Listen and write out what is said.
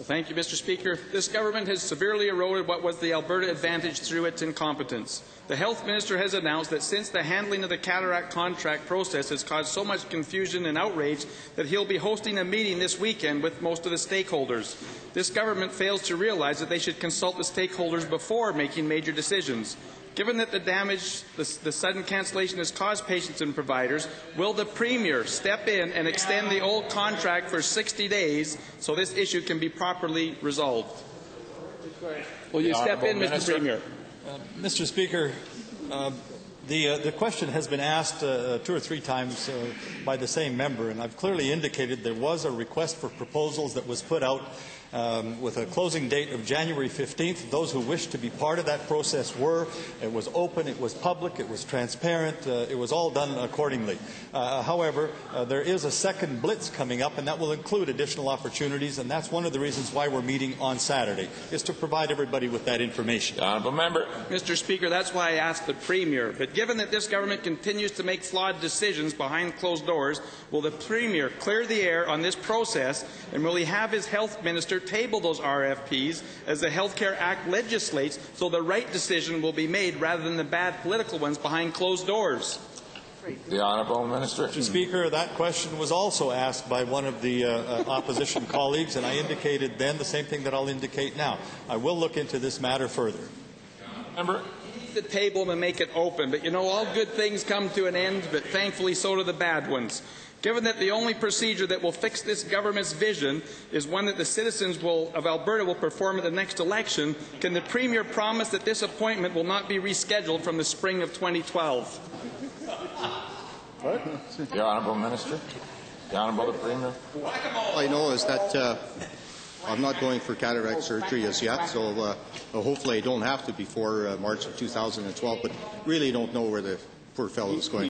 Thank you, Mr. Speaker. This government has severely eroded what was the Alberta advantage through its incompetence. The Health Minister has announced that since the handling of the cataract contract process has caused so much confusion and outrage that he'll be hosting a meeting this weekend with most of the stakeholders. This government fails to realize that they should consult the stakeholders before making major decisions. Given that the damage the sudden cancellation has caused patients and providers, will the Premier step in and extend the old contract for 60 days so this issue can be properly resolved? Will you step in, Mr. Premier? Mr. Speaker, the question has been asked 2 or 3 times by the same member, and I've clearly indicated there was a request for proposals that was put out with a closing date of January 15th. Those who wished to be part of that process were. It was open, it was public, it was transparent, it was all done accordingly. However, there is a second blitz coming up, and that will include additional opportunities, and that's one of the reasons why we're meeting on Saturday, is to provide everybody with that information. Honourable member. Mr. Speaker, that's why I asked the Premier. But given that this government continues to make flawed decisions behind closed doors, will the Premier clear the air on this process, and will he have his Health Minister table those RFPs as the Health Care Act legislates so the right decision will be made rather than the bad political ones behind closed doors? The Honourable Minister. Mr. Speaker, that question was also asked by one of the opposition colleagues, and I indicated then the same thing that I'll indicate now. I will look into this matter further. Member. The table to make it open, but you know, all good things come to an end, but thankfully so do the bad ones. Given that the only procedure that will fix this government's vision is one that the citizens of Alberta will perform at the next election, can the Premier promise that this appointment will not be rescheduled from the spring of 2012? What? The Honourable Minister. The Honourable Premier. All I know is that I'm not going for cataract surgery as yet, so hopefully I don't have to before March of 2012, but really don't know where the poor fellow is going.